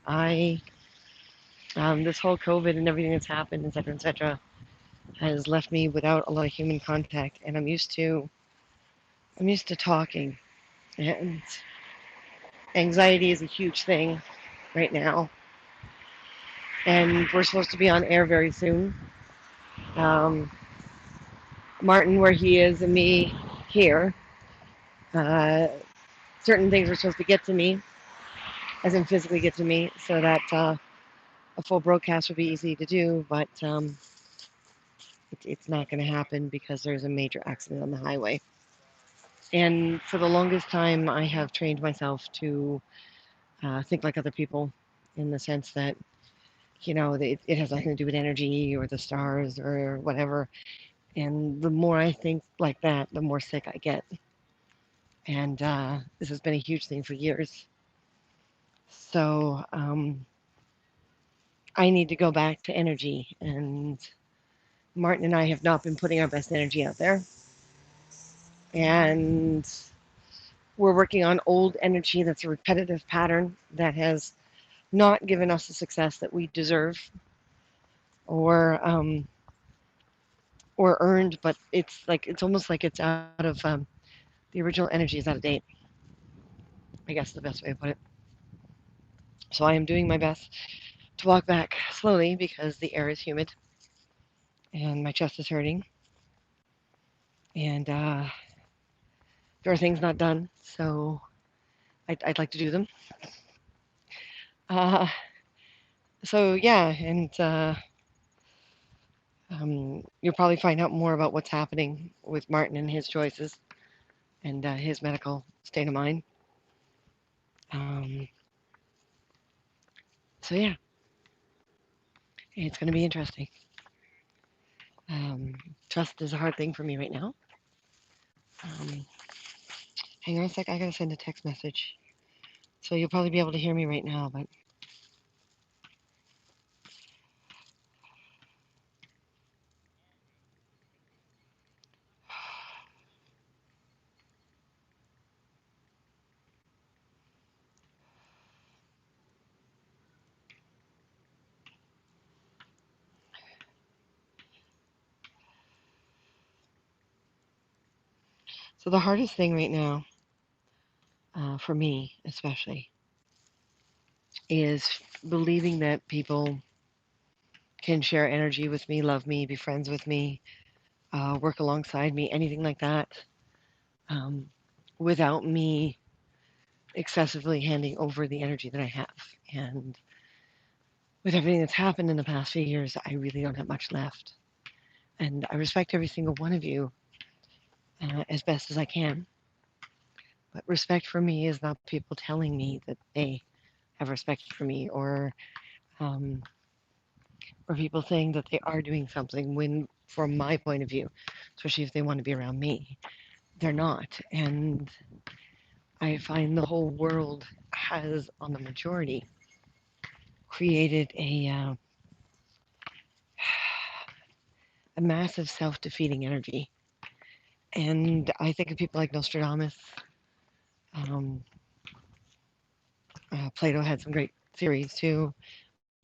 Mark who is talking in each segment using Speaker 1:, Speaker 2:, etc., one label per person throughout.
Speaker 1: I this whole COVID and everything that's happened, et cetera, has left me without a lot of human contact, and I'm used to talking, and anxiety is a huge thing right now, and we're supposed to be on air very soon. Um, Martin, where he is, and me here. Uh, Certain things are supposed to get to me, as in physically get to me, so that a full broadcast would be easy to do, but it's not going to happen because there's a major accident on the highway. And for the longest time, I have trained myself to think like other people in the sense that, it has nothing to do with energy or the stars or whatever. And the more I think like that, the more sick I get. And this has been a huge thing for years. So I need to go back to energy. And Martin and I have not been putting our best energy out there. And we're working on old energy that's a repetitive pattern that has not given us the success that we deserve or um, or earned, but it's almost like it's out of the original energy is out of date. I guess is the best way to put it. So I am doing my best to walk back slowly because the air is humid and my chest is hurting, and there are things not done. So I'd like to do them. Uh, so yeah, and you'll probably find out more about what's happening with Martin and his choices and his medical state of mind. Um, so yeah, it's going to be interesting. Um, Trust is a hard thing for me right now. Um, Hang on a sec, I gotta send a text message. So you'll probably be able to hear me right now, but so the hardest thing right now, for me especially, is believing that people can share energy with me, love me, be friends with me, work alongside me, anything like that, um, without me excessively handing over the energy that I have. And with everything that's happened in the past few years, I really don't have much left. And I respect every single one of you as best as I can. But respect for me is not people telling me that they have respect for me, um, or people saying that they are doing something when, from my point of view, especially if they want to be around me, they're not. And I find the whole world has, on the majority, created a massive self-defeating energy. And I think of people like Nostradamus. Um, Plato had some great theories too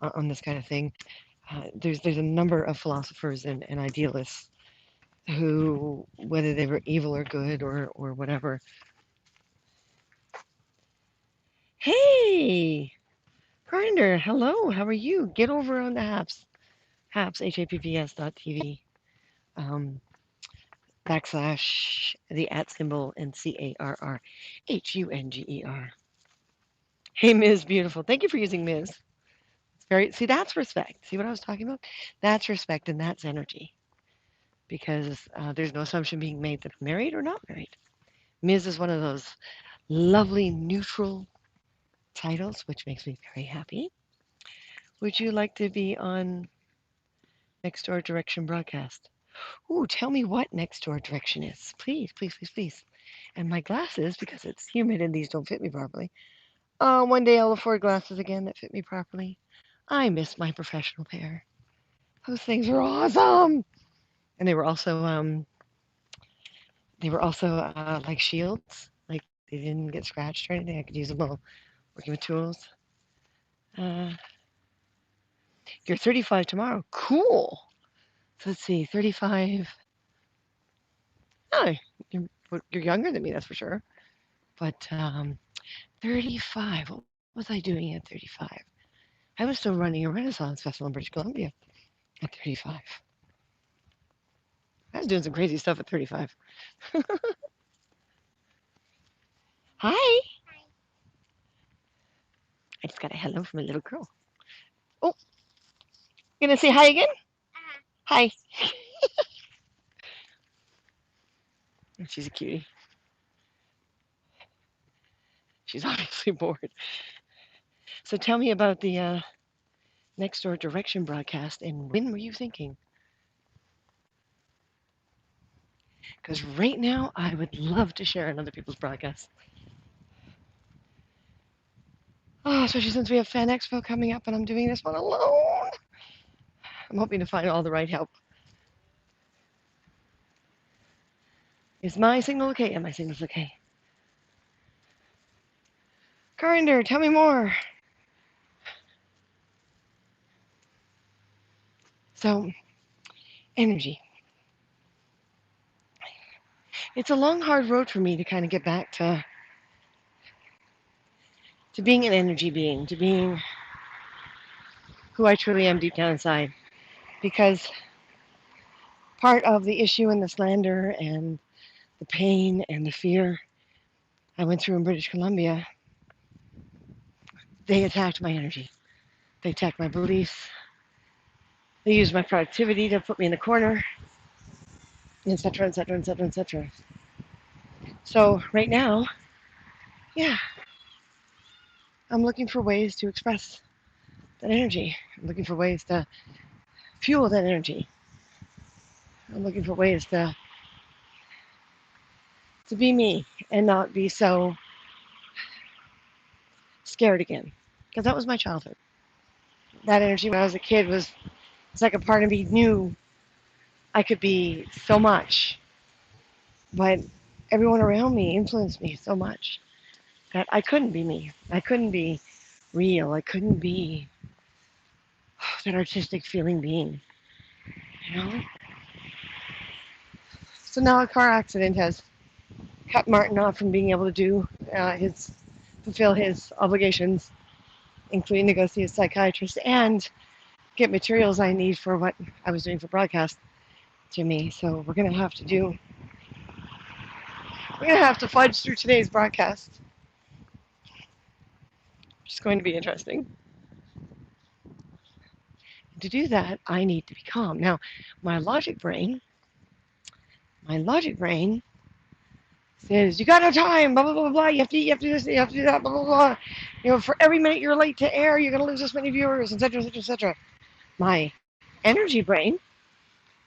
Speaker 1: on this kind of thing. There's a number of philosophers and idealists who, whether they were evil or good or whatever. Hey, Grinder, hello, how are you? Get over on the Haps, HAPPS.tv, um, backslash the at symbol and CARRHUNGER. Hey, Ms. Beautiful. Thank you for using Ms. It's very, see, that's respect. See what I was talking about? That's respect and that's energy because there's no assumption being made that I'm married or not married. Ms. is one of those lovely neutral titles, which makes me very happy. Would you like to be on Next Door Direction broadcast? Ooh, tell me what Next Door Direction is. Please, please, please, please. And my glasses, because it's humid and these don't fit me properly. One day I'll afford glasses again that fit me properly. I miss my professional pair. Those things were awesome. And they were also like shields. Like they didn't get scratched or anything. I could use them while working with tools. You're 35 tomorrow. Cool. So let's see, 35. Oh, you're younger than me, that's for sure. But 35. What was I doing at 35? I was still running a Renaissance Festival in British Columbia at 35. I was doing some crazy stuff at 35. Hi. I just got a hello from a little girl. Oh, you gonna say hi again? Hi. She's a cutie. She's obviously bored. So tell me about the Next Door Direction broadcast, and when were you thinking? Because right now, I would love to share on other people's broadcasts. Oh, especially since we have Fan Expo coming up and I'm doing this one alone. I'm hoping to find all the right help. Is my signal okay? Yeah, my signal's okay. Corinder, tell me more. So, energy. It's a long, hard road for me to kind of get back to being an energy being, to being who I truly am deep down inside. Because part of the issue and the slander and the pain and the fear I went through in British Columbia, they attacked my energy. They attacked my beliefs. They used my productivity to put me in the corner, etc., etc., etc., etc. So right now, yeah, I'm looking for ways to express that energy. I'm looking for ways to fuel that energy. I'm looking for ways to be me and not be so scared again. Because that was my childhood. That energy when I was a kid was it's like a part of me knew I could be so much, but everyone around me influenced me so much that I couldn't be me. I couldn't be real. I couldn't be that artistic feeling being, you know? So now a car accident has cut Martin off from being able to do fulfill his obligations, including to go see a psychiatrist and get materials I need for what I was doing for broadcast to me. So we're gonna have to fudge through today's broadcast, which is going to be interesting. To do that, I need to be calm. Now, my logic brain, my logic brain says, you got no time, blah, blah, blah, blah, you have to eat, you have to do this, you have to do that, blah, blah, blah. You know, for every minute you're late to air, you're going to lose this many viewers, etc., etc., etc. My energy brain,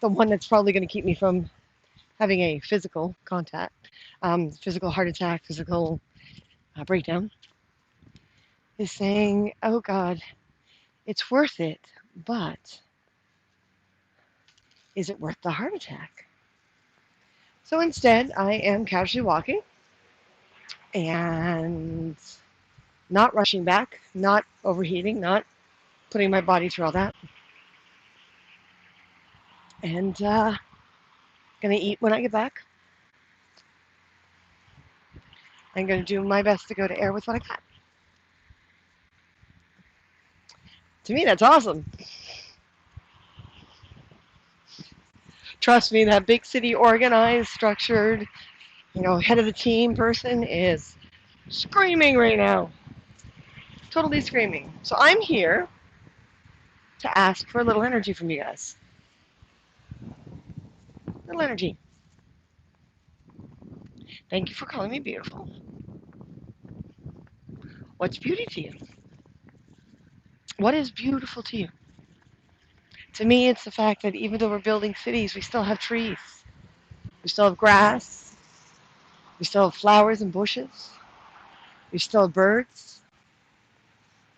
Speaker 1: the one that's probably going to keep me from having a physical contact, physical heart attack, physical breakdown, is saying, oh God, it's worth it, but is it worth the heart attack? So instead, I am casually walking and not rushing back, not overheating, not putting my body through all that, and gonna eat when I get back. I'm gonna do my best to go to air with what I got. To me, that's awesome. Trust me, that big city organized, structured, head of the team person is screaming right now. Totally screaming. So I'm here to ask for a little energy from you guys. Little energy. Thank you for calling me beautiful. What's beauty to you? What is beautiful to you? To me, it's the fact that even though we're building cities, we still have trees. We still have grass. We still have flowers and bushes. We still have birds.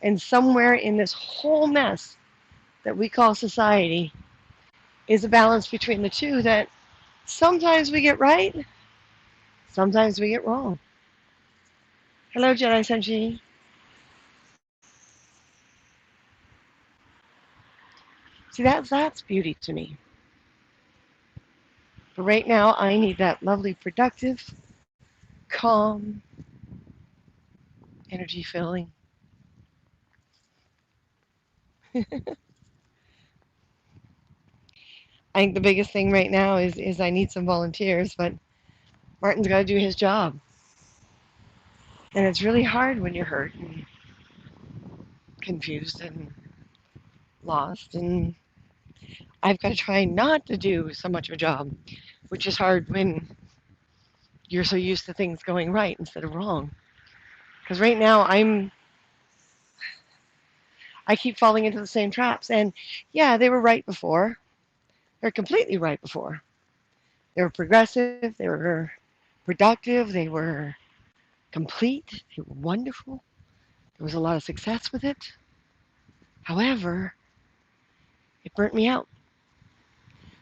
Speaker 1: And somewhere in this whole mess that we call society is a balance between the two that sometimes we get right, sometimes we get wrong. Hello, Jedi Senshi. See, that's beauty to me. But right now, I need that lovely, productive, calm, energy filling. I think the biggest thing right now is I need some volunteers, but Martin's got to do his job. And it's really hard when you're hurt and confused and lost. And I've got to try not to do so much of a job, which is hard when you're so used to things going right instead of wrong. Because right now I keep falling into the same traps. And yeah, they were right before. They're completely right before. They were progressive. They were productive. They were complete. They were wonderful. There was a lot of success with it. However, it burnt me out.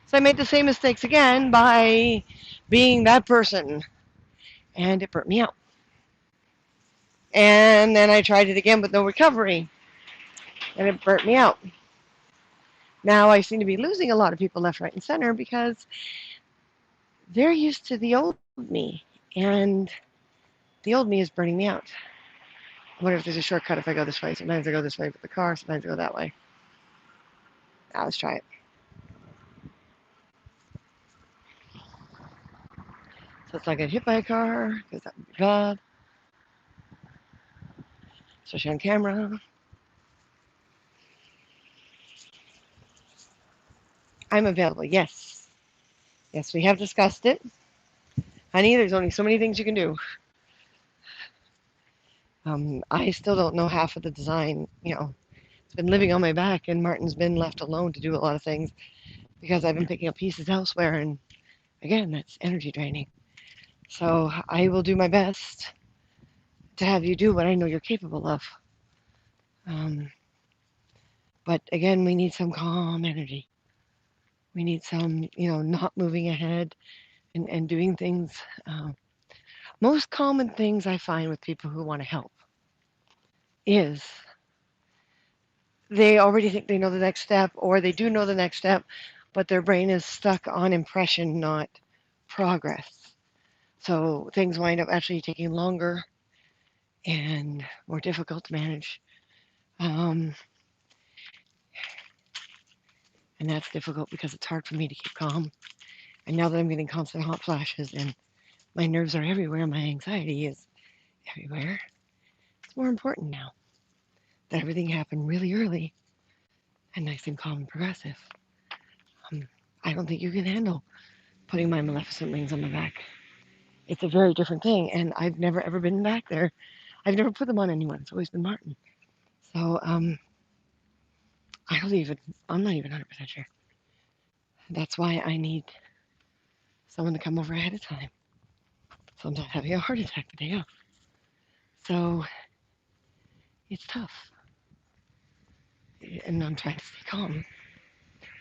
Speaker 1: So I made the same mistakes again by being that person, and it burnt me out. And then I tried it again with no recovery, and it burnt me out. Now I seem to be losing a lot of people left, right, and center because they're used to the old me, and the old me is burning me out. I wonder if there's a shortcut if I go this way. Sometimes I go this way with the car, sometimes I go that way. Now let's try it. So it's like I get hit by a car, because that would be bad, especially on camera. I'm available, yes. Yes, we have discussed it. Honey, there's only so many things you can do. I still don't know half of the design. It's been living on my back, and Martin's been left alone to do a lot of things because I've been picking up pieces elsewhere. And again, that's energy draining. So I will do my best to have you do what I know you're capable of. Um, but again, we need some calm energy. We need some, not moving ahead and doing things. Most common things I find with people who want to help is they already think they know the next step, or they do know the next step, but their brain is stuck on impression, not progress. So things wind up actually taking longer and more difficult to manage. Um, and that's difficult because it's hard for me to keep calm. And now that I'm getting constant hot flashes and my nerves are everywhere, my anxiety is everywhere, it's more important now that everything happened really early and nice and calm and progressive. Um, I don't think you can handle putting my maleficent wings on my back. It's a very different thing, and I've never ever been back there. I've never put them on anyone. It's always been Martin. So I don't even. I'm not even 100% sure. That's why I need someone to come over ahead of time, so I'm not having a heart attack the day of. So it's tough, and I'm trying to stay calm,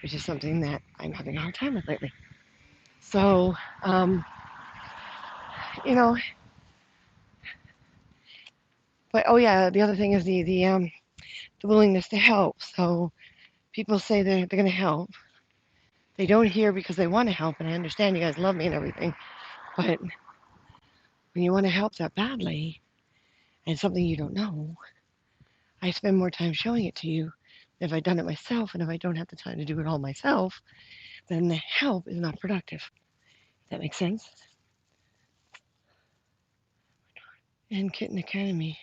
Speaker 1: which is something that I'm having a hard time with lately. So you know, but oh yeah, the other thing is the willingness to help. So people say they're going to help. They don't hear because they want to help, and I understand you guys love me and everything, but when you want to help that badly and something you don't know, I spend more time showing it to you. If I've done it myself, and if I don't have the time to do it all myself, then the help is not productive. Does that make sense? And Kitten Academy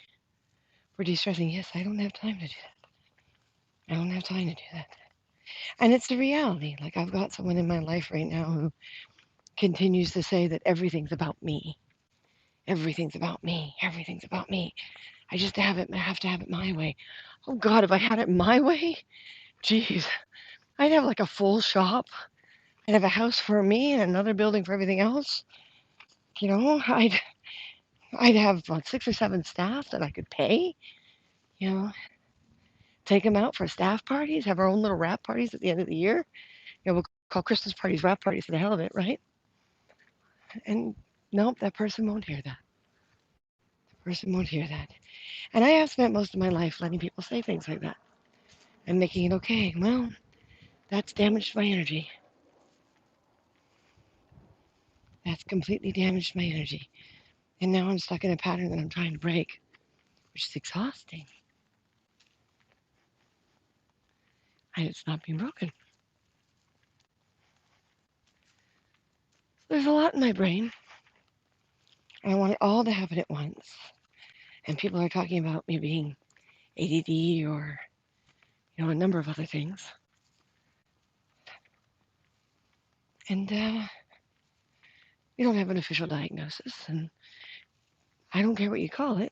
Speaker 1: for de-stressing, yes, I don't have time to do that. I don't have time to do that. And it's the reality. Like, I've got someone in my life right now who continues to say that everything's about me. Everything's about me. Everything's about me. I just have to have it my way. Oh God, if I had it my way, geez, I'd have like a full shop. I'd have a house for me and another building for everything else. I'd have about 6 or 7 staff that I could pay. You know, take them out for staff parties, have our own little wrap parties at the end of the year. We'll call Christmas parties wrap parties for the hell of it, right? And nope, that person won't hear that. The person won't hear that. And I have spent most of my life letting people say things like that and making it okay. Well, That's damaged my energy. That's completely damaged my energy. And now I'm stuck in a pattern that I'm trying to break, which is exhausting. And it's not being broken. There's a lot in my brain. And I want it all to happen at once. And people are talking about me being ADD or, a number of other things. And we don't have an official diagnosis. And I don't care what you call it.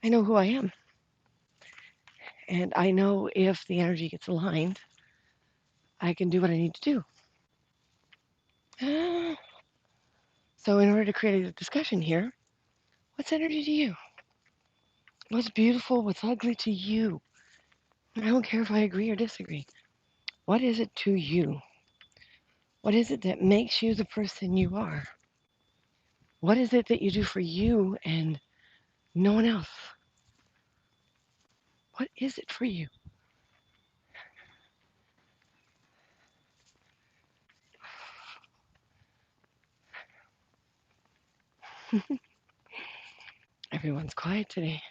Speaker 1: I know who I am. And I know if the energy gets aligned, I can do what I need to do. So, in order to create a discussion here, what's energy to you? What's beautiful? What's ugly to you? I don't care if I agree or disagree. What is it to you? What is it that makes you the person you are? What is it that you do for you and no one else? What is it for you? Everyone's quiet today.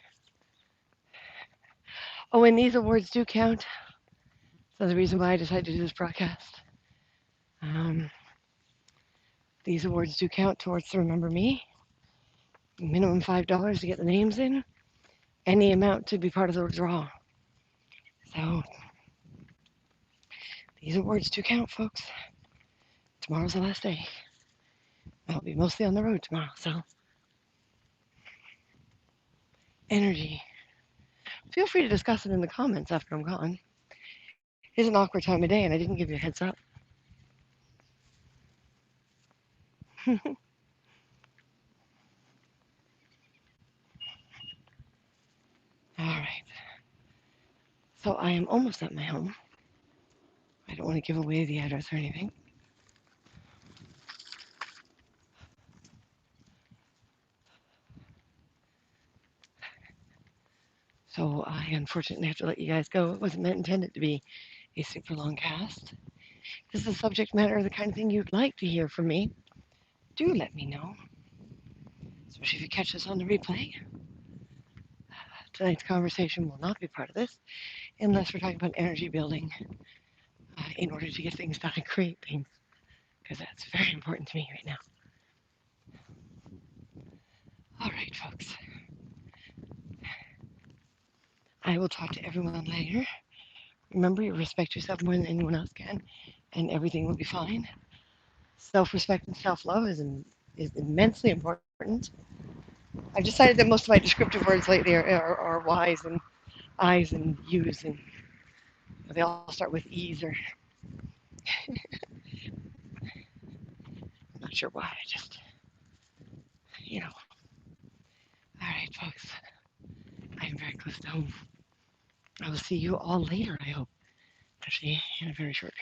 Speaker 1: Oh, and these awards do count. So the reason why I decided to do this broadcast. These awards do count towards the Remember Me. Minimum $5 to get the names in. Any amount to be part of the draw. So these awards do count, folks. Tomorrow's the last day. I'll be mostly on the road tomorrow, so energy. Feel free to discuss it in the comments after I'm gone. It's an awkward time of day, and I didn't give you a heads up. All right. So I am almost at my home. I don't want to give away the address or anything. So I unfortunately have to let you guys go. It wasn't intended to be a super long cast. This is a subject matter, the kind of thing you'd like to hear from me. Do let me know, especially if you catch this on the replay. Tonight's conversation will not be part of this unless we're talking about energy building in order to get things done and create things, because that's very important to me right now. All right, folks. I will talk to everyone later. Remember, you respect yourself more than anyone else can, and everything will be fine. Self-respect and self-love is immensely important. I've decided that most of my descriptive words lately are whys and I's and U's, and they all start with E's, or I'm not sure why. I just, you know. All right, folks. I am very close to home. I will see you all later, I hope. Actually, in a very short